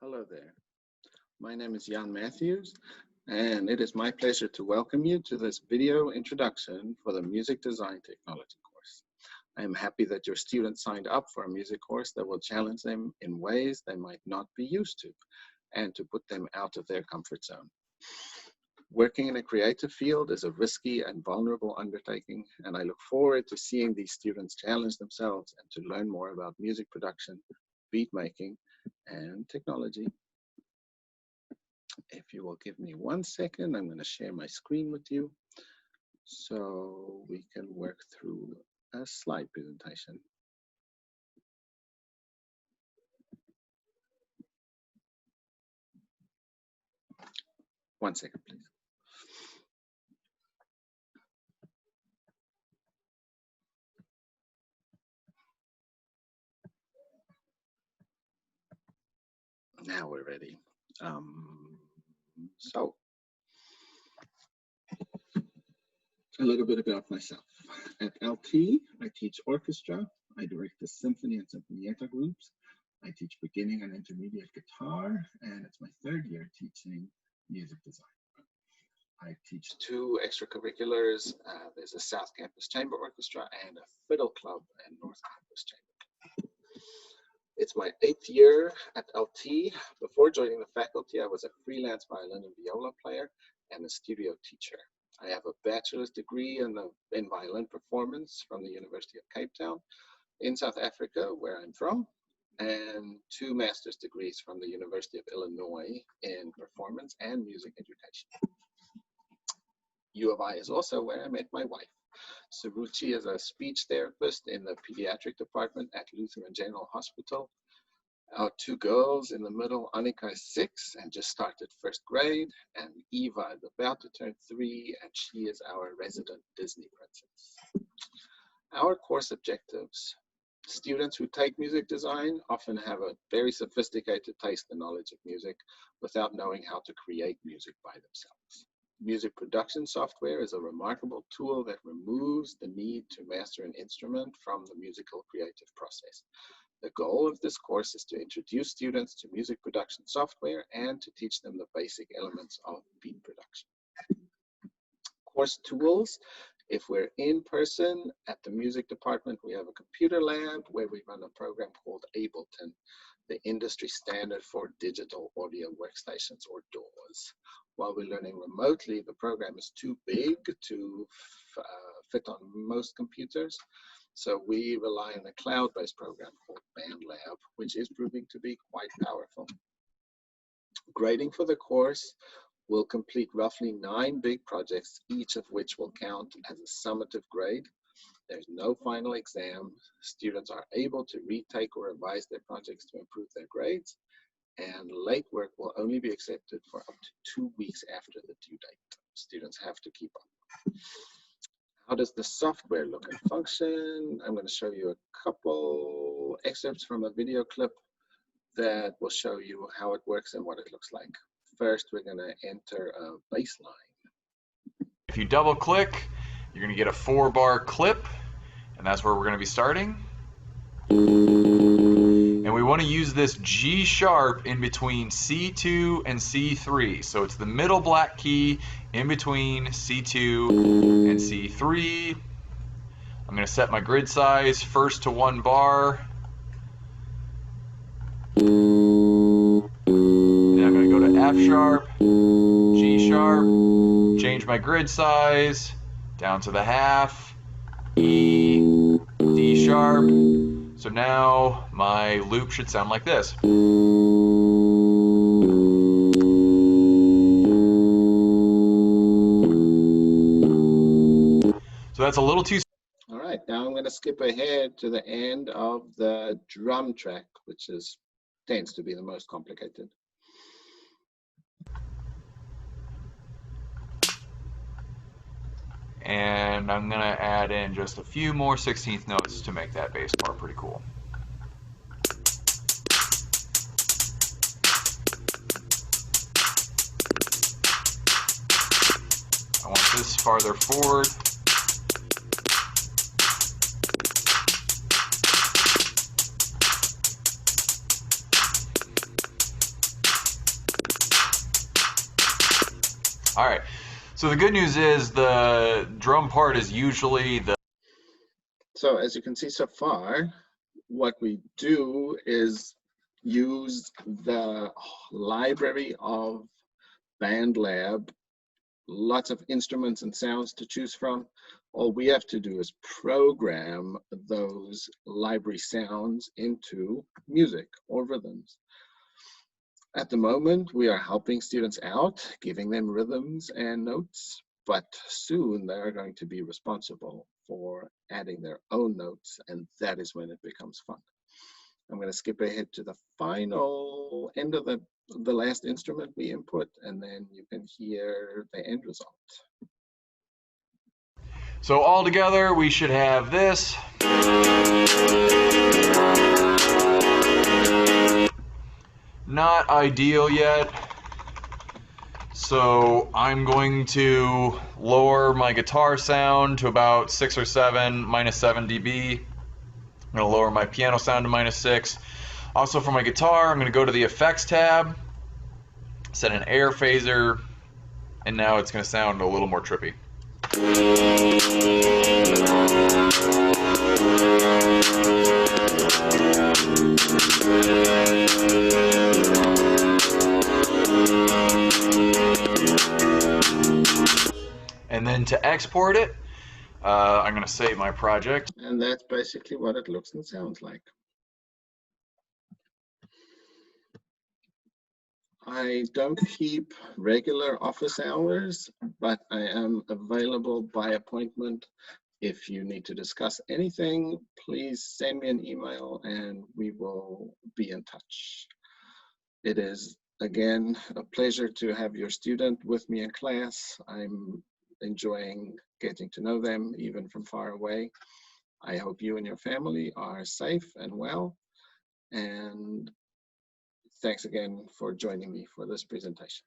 Hello there. My name is Jan Matthews, and it is my pleasure to welcome you to this video introduction for the Music Design Technology course. I am happy that your students signed up for a music course that will challenge them in ways they might not be used to, and to put them out of their comfort zone. Working in a creative field is a risky and vulnerable undertaking, and I look forward to seeing these students challenge themselves and to learn more about music production, beat making, and technology. If you will give me 1 second, I'm going to share my screen with you so we can work through a slide presentation. 1 second, please. Now we're ready. So, a little bit about myself. At LT, I teach orchestra. I direct the symphony and sinfonietta groups. I teach beginning and intermediate guitar, and it's my 3rd year teaching music design. I teach 2 extracurriculars. There's a South Campus Chamber Orchestra and a fiddle club and North Campus Chamber. It's my 8th year at LT. Before joining the faculty, I was a freelance violin and viola player and a studio teacher. I have a bachelor's degree in violin performance from the University of Cape Town in South Africa, where I'm from, and 2 master's degrees from the University of Illinois in performance and music education. U of I is also where I met my wife. Suruchi is a speech therapist in the pediatric department at Lutheran General Hospital. Our 2 girls in the middle, Annika is 6 and just started 1st grade, and Eva is about to turn 3, and she is our resident Disney princess. Our course objectives. Students who take music design often have a very sophisticated taste and knowledge of music without knowing how to create music by themselves. Music production software is a remarkable tool that removes the need to master an instrument from the musical creative process. The goal of this course is to introduce students to music production software and to teach them the basic elements of beat production. Course tools. If we're in person at the music department, we have a computer lab where we run a program called Ableton, the industry standard for digital audio workstations, or DAWs. While we're learning remotely, the program is too big to fit on most computers, so we rely on a cloud-based program called BandLab, which is proving to be quite powerful. Grading for the course will complete roughly 9 big projects, each of which will count as a summative grade. There's no final exam. Students are able to retake or revise their projects to improve their grades, and late work will only be accepted for up to 2 weeks after the due date. Students have to keep up. How does the software look and function? I'm going to show you a couple excerpts from a video clip that will show you how it works and what it looks like. First, we're going to enter a bass line. If you double click, you're going to get a 4-bar clip, and that's where we're going to be starting. And we want to use this G sharp in between C2 and C3. So it's the middle black key in between C2 and C3. I'm going to set my grid size first to 1 bar. Then I'm going to go to F sharp, G sharp, change my grid size down to the half, E, D sharp. So now my loop should sound like this. So that's a little too. All right, now I'm going to skip ahead to the end of the drum track, which tends to be the most complicated. And I'm going to add in just a few more 16th notes to make that bass part pretty cool. I want this farther forward. All right. So the good news is the drum part is usually the. So as you can see so far, what we do is use the library of BandLab, lots of instruments and sounds to choose from. All we have to do is program those library sounds into music or rhythms. At the moment, we are helping students out, giving them rhythms and notes, but soon they are going to be responsible for adding their own notes, and that is when it becomes fun. I'm going to skip ahead to the final end of the last instrument we input, and then you can hear the end result. So all together, we should have this. Not ideal yet. So I'm going to lower my guitar sound to about 6 or 7, -7 dB. I'm going to lower my piano sound to -6. Also for my guitar, I'm going to go to the effects tab, set an air phaser, and now it's going to sound a little more trippy. And then to export it, I'm going to save my project. And that's basically what it looks and sounds like. I don't keep regular office hours, but I am available by appointment. If you need to discuss anything, please send me an email and we will be in touch. It is, again, a pleasure to have your student with me in class. I'm enjoying getting to know them even from far away. I hope you and your family are safe and well. And thanks again for joining me for this presentation.